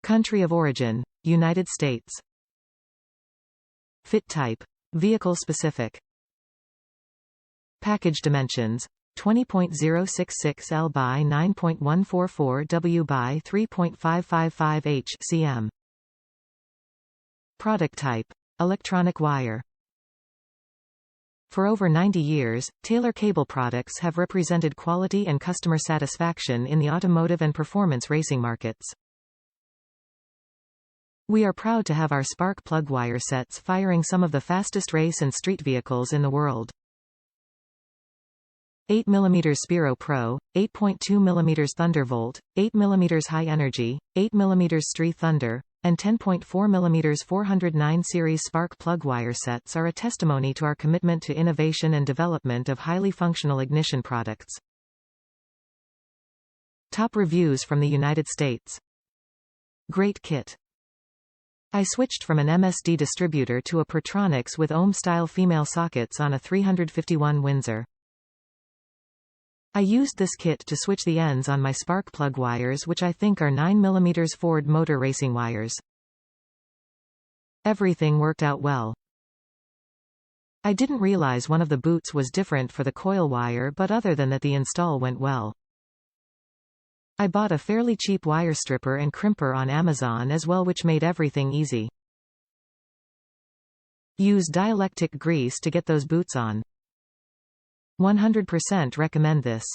Country of origin, United States. Fit type, vehicle specific. Package dimensions, 20.066 L by 9.144 W by 3.555 H cm. Product type, electronic wire. For over 90 years, Taylor Cable products have represented quality and customer satisfaction in the automotive and performance racing markets. We are proud to have our spark plug wire sets firing some of the fastest race and street vehicles in the world. 8 mm Spiro Pro, 8.2 mm ThunderVolt, 8 mm High Energy, 8 mm StreeThunder, and 10.4 mm 409 series spark plug wire sets are a testimony to our commitment to innovation and development of highly functional ignition products. Top reviews from the United States. Great kit. I switched from an MSD distributor to a Pertronix with ohm-style female sockets on a 351 Windsor. I used this kit to switch the ends on my spark plug wires, which I think are 9 mm Ford motor racing wires. Everything worked out well. I didn't realize one of the boots was different for the coil wire, but other than that the install went well. I bought a fairly cheap wire stripper and crimper on Amazon as well, which made everything easy. Use dielectric grease to get those boots on. 100% recommend this.